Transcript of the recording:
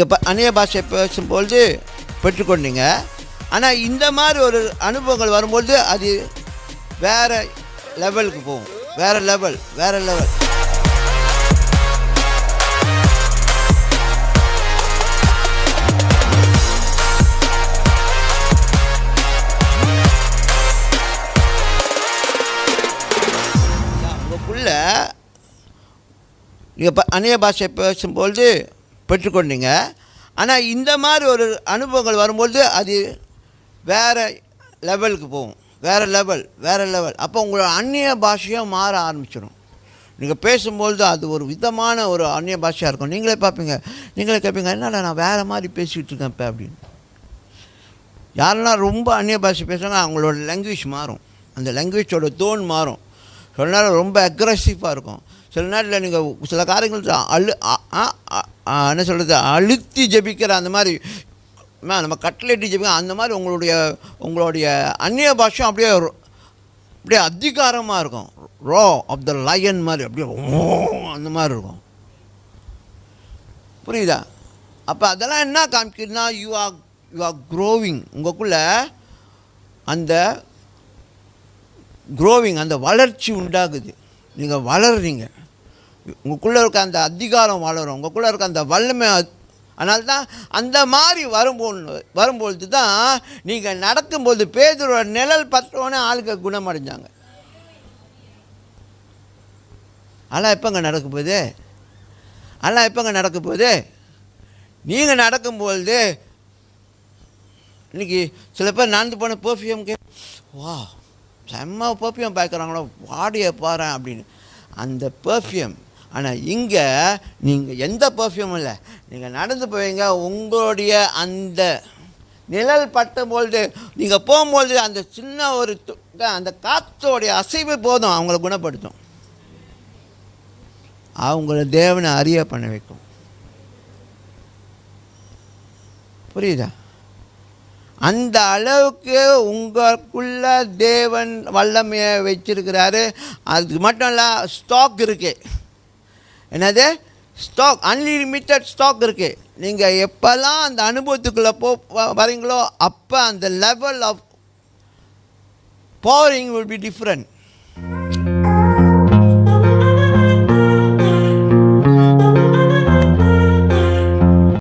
இப்போ அந்நிய பாஷை பேசும்பொழுது பெற்றுக்கொண்டீங்க. ஆனால் இந்த மாதிரி ஒரு அனுபவங்கள் வரும்பொழுது அது வேறு லெவலுக்கு போகும். வேறு லெவல். உங்களுக்குள்ள நீங்கள் அந்நிய பாஷை பேசும்பொழுது பெற்றுக்கொண்டீங்க. ஆனால் இந்த மாதிரி ஒரு அனுபவங்கள் வரும்பொழுது அது வேறு லெவலுக்கு போகும். வேறு லெவல். அப்போ உங்களோட அந்நிய பாஷையாக மாற ஆரம்பிச்சிடும். நீங்கள் பேசும்பொழுது அது ஒரு விதமான ஒரு அந்நிய பாஷையாக இருக்கும். நீங்களே பார்ப்பீங்க, நீங்களே கேட்பீங்க, என்னடா நான் வேறு மாதிரி பேசிகிட்டு இருக்கேன் இப்போ அப்படின்னு. யாருன்னா ரொம்ப அந்நிய பாஷை பேசுகிறாங்க, அவங்களோட லாங்குவேஜ் மாறும். அந்த லாங்குவேஜோட டோன் மாறும். சில நேரம் ரொம்ப அக்ரெசிவாக இருக்கும். சில நேரத்தில் நீங்கள் சில காரியங்கள் என்ன சொல்கிறது, அழுத்தி ஜெபிக்கிற அந்த மாதிரி நம்ம கட்டளைட்டி ஜெபிக்க அந்த மாதிரி உங்களுடைய அந்நிய பாஷை அப்படியே அதிகாரமாக இருக்கும். ரோ ஆஃப் த லயன் மாதிரி அப்படியே அந்த மாதிரி இருக்கும். புரியுதா? அப்போ அதெல்லாம் என்ன காமிக்குதுன்னா யூ ஆர் க்ரோவிங். உங்களுக்குள்ள அந்த க்ரோவிங், அந்த வளர்ச்சி உண்டாகுது. நீங்கள் வளர்றீங்க. உங்களுக்குள்ளே இருக்க அந்த அதிகாரம் வளரும். உங்களுக்குள்ளே இருக்க அந்த வல்லமை. அதனால தான் அந்த மாதிரி வரும்பொழுது தான் நீங்கள் நடக்கும்போது பேதுருவோட நிழல் பற்றோன்னே ஆளுக்கு குணமடைஞ்சாங்க. அதெல்லாம் எப்போங்க நடக்க போகுது? நீங்கள் நடக்கும்பொழுது இன்றைக்கி சில பேர் நடந்து போன பெர்ஃப்யூம்க்கு வா செம்ம பெர்ஃப்யூம் பார்க்குறாங்களோ வாடியை பாரு அப்படின்னு அந்த பெர்ஃப்யூம். ஆனால் இங்கே நீங்கள் எந்த பெர்ஃப்யூம் இல்லை, நீங்கள் நடந்து போவீங்க. உங்களுடைய அந்த நிழல் பட்டும்பொழுது நீங்கள் போகும்பொழுது அந்த சின்ன ஒரு அந்த காற்றோடைய அசைவு போதும் அவங்கள குணப்படுத்தும். அவங்கள தேவனை அறிய பண்ண வைக்கும். புரியுதா? அந்த அளவுக்கு உங்களுக்குள்ள தேவன் வல்லமையை வச்சிருக்கிறாரு. அது மட்டும் இல்லை, ஸ்டாக் இருக்குது. என்னது? ஸ்டாக், அன்லிமிட்டட் ஸ்டாக் இருக்குது. நீங்கள் எப்போல்லாம் அந்த அனுபவத்துக்குள்ளே வரீங்களோ அப்போ அந்த level of powering will be different.